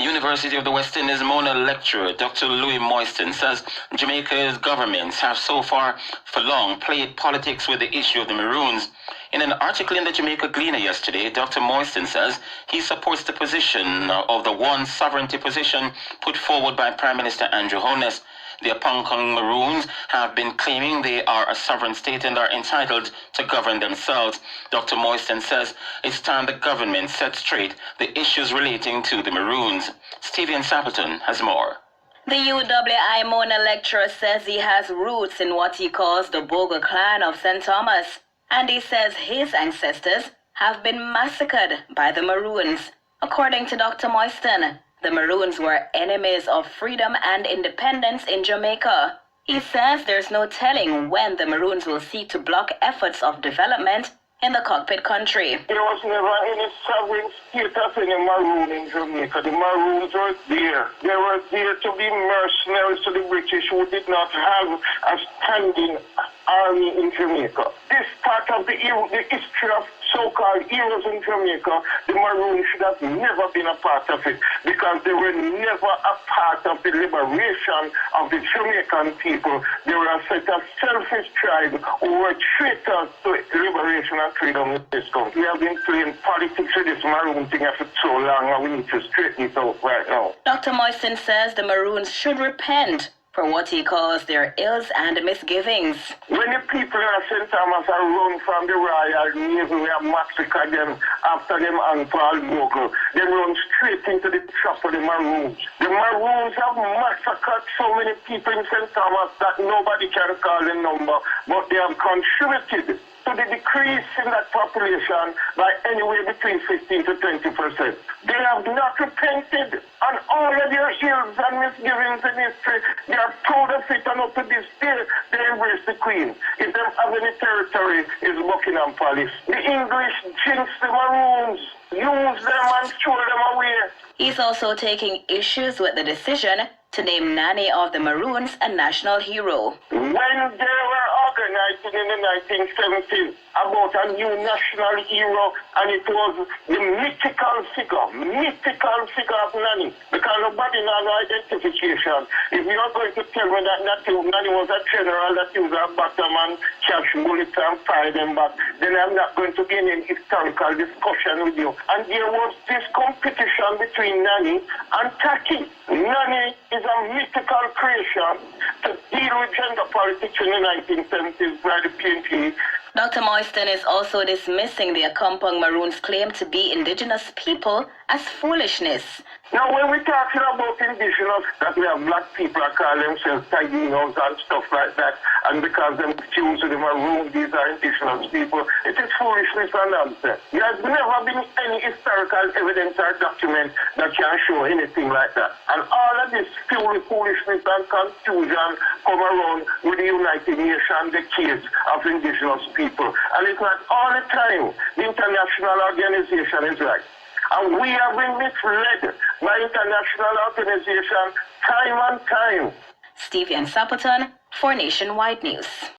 University of the West Indies Mona lecturer Dr. Louis Moyston says Jamaica's governments have so far for long played politics with the issue of the Maroons. In an article in the Jamaica Gleaner yesterday, Dr. Moyston says he supports the position of the one sovereignty position put forward by Prime Minister Andrew Holness. The Apangkong Maroons have been claiming they are a sovereign state and are entitled to govern themselves. Dr. Moyston says it's time the government set straight the issues relating to the Maroons. Stephen Sappleton has more. The UWI Mona lecturer says he has roots in what he calls the Bogle clan of St. Thomas, and he says his ancestors have been massacred by the Maroons. According to Dr. Moyston, the Maroons were enemies of freedom and independence in Jamaica. He says there's no telling when the Maroons will seek to block efforts of development in the cockpit country. There was never any sovereign status in the Maroon in Jamaica. The Maroons were there. They were there to be mercenaries to the British, who did not have a standing army in Jamaica. This part of the history of so-called heroes in Jamaica, the Maroons should have never been a part of it, because they were never a part of the liberation of the Jamaican people. They were a set of selfish tribes who were traitors to liberation and freedom in this country. We have been playing politics with this Maroon thing for so long, and we need to straighten it out right now. Dr. Moyston says the Maroons should repent for what he calls their ills and misgivings. When the people of St. Thomas are run from the Royal Navy, we have massacred them after them and Paul Bogle. They run straight into the trap of the Maroons. The Maroons have massacred so many people in St. Thomas that nobody can call the number, but they have contributed to the decrease in that population by anywhere between 15 to 20%. They have not repented on all of their ills and misgivings in history. They are proud of it, and up to this day, they embrace the Queen. If they have any territory, it's Buckingham Palace. The English jinx the Maroons, use them and throw them away. He's also taking issues with the decision to name Nanny of the Maroons a national hero. When they were organizing in the 1970s about a new national hero, and it was the mythical figure of Nanny, because nobody had no identification. If you are going to tell me that Nanny was a general that used a Batman, catch bullets and fire them back, then I'm not going to be in any historical discussion with you. And there was this competition between Nanny and Taki. Nanny is a mythical creation to deal with gender politics in the 1970s by the PNP. Dr. Moyston is also dismissing the Apangkong Maroons' claim to be indigenous people as foolishness. Now, when we're talking about indigenous, that we have black people that call themselves Taginos and stuff like that, and because them fused with the Maroons, these are indigenous people, it is foolishness and nonsense. There has never been any historical evidence or document that can show anything like that. And all of this pure foolishness and confusion come around with the United Nations, the case of indigenous people. And it's not all the time the international organization is right. And we have been misled by international organizations time and time. Stephen Sappleton for Nationwide News.